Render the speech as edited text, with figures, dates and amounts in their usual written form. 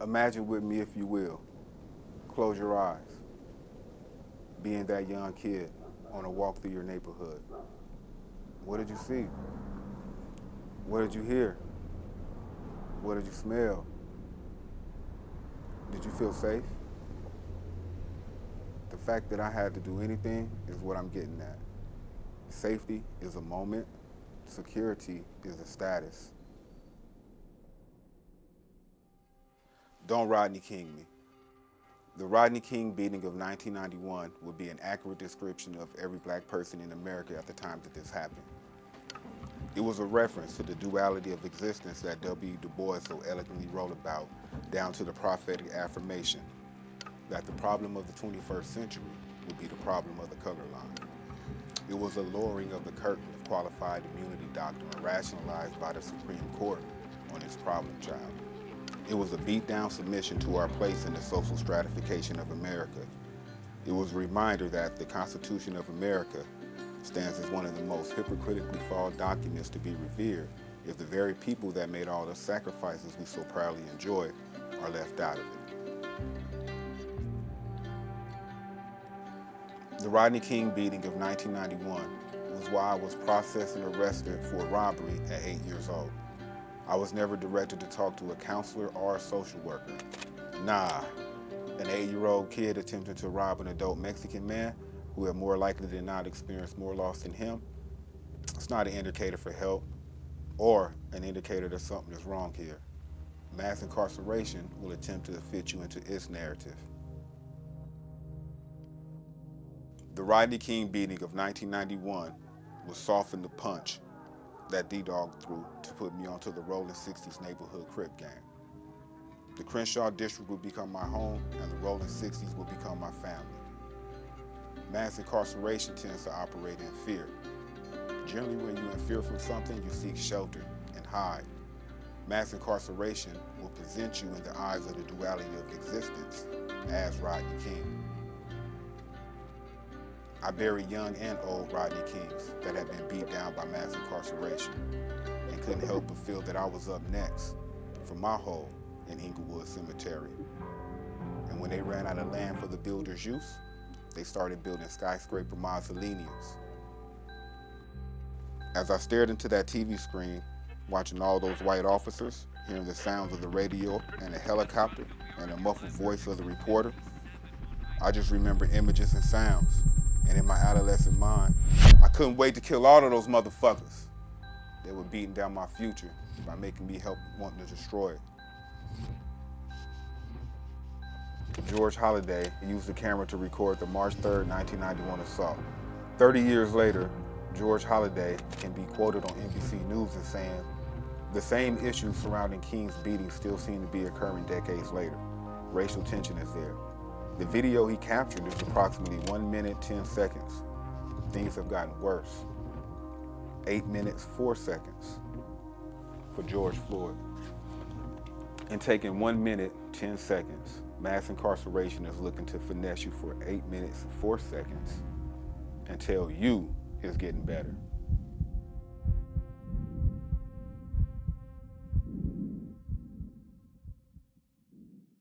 Imagine with me, if you will, close your eyes, being that young kid on a walk through your neighborhood. What did you see? What did you hear? What did you smell? Did you feel safe? The fact that I had to do anything is what I'm getting at. Safety is a moment. Security is a status. Don't Rodney King me. The Rodney King beating of 1991 would be an accurate description of every black person in America at the time that this happened. It was a reference to the duality of existence that W. Du Bois so elegantly wrote about, down to the prophetic affirmation that the problem of the 21st century would be the problem of the color line. It was a lowering of the curtain of qualified immunity doctrine rationalized by the Supreme Court on its problem child. It was a beat-down submission to our place in the social stratification of America. It was a reminder that the Constitution of America stands as one of the most hypocritically flawed documents to be revered if the very people that made all the sacrifices we so proudly enjoy are left out of it. The Rodney King beating of 1991 was why I was processed and arrested for a robbery at 8 years old. I was never directed to talk to a counselor or a social worker. Nah, an 8-year-old kid attempting to rob an adult Mexican man who had more likely than not experienced more loss than him, it's not an indicator for help or an indicator that something is wrong here. Mass incarceration will attempt to fit you into its narrative. The Rodney King beating of 1991 was soften the punch that D-Dog threw to put me onto the Rolling 60s neighborhood Crip gang. The Crenshaw district would become my home, and the Rolling 60s would become my family. Mass incarceration tends to operate in fear. Generally, when you're in fear from something, you seek shelter and hide. Mass incarceration will present you in the eyes of the duality of existence as Rodney King. I bury young and old Rodney Kings that had been beat down by mass incarceration and couldn't help but feel that I was up next from my hole in Inglewood Cemetery. And when they ran out of land for the builders' use, they started building skyscraper mausoleums. As I stared into that TV screen, watching all those white officers, hearing the sounds of the radio and a helicopter and the muffled voice of the reporter, I just remember images and sounds. And in my adolescent mind, I couldn't wait to kill all of those motherfuckers. They were beating down my future by making me help wanting to destroy it. George Holliday used the camera to record the March 3rd, 1991 assault. 30 years later, George Holliday can be quoted on NBC News as saying, "The same issues surrounding King's beating still seem to be occurring decades later. Racial tension is there." The video he captured is approximately 1 minute, 10 seconds. Things have gotten worse. 8 minutes, 4 seconds for George Floyd. In taking 1 minute, 10 seconds, mass incarceration is looking to finesse you for 8 minutes, 4 seconds and tell you it's getting better.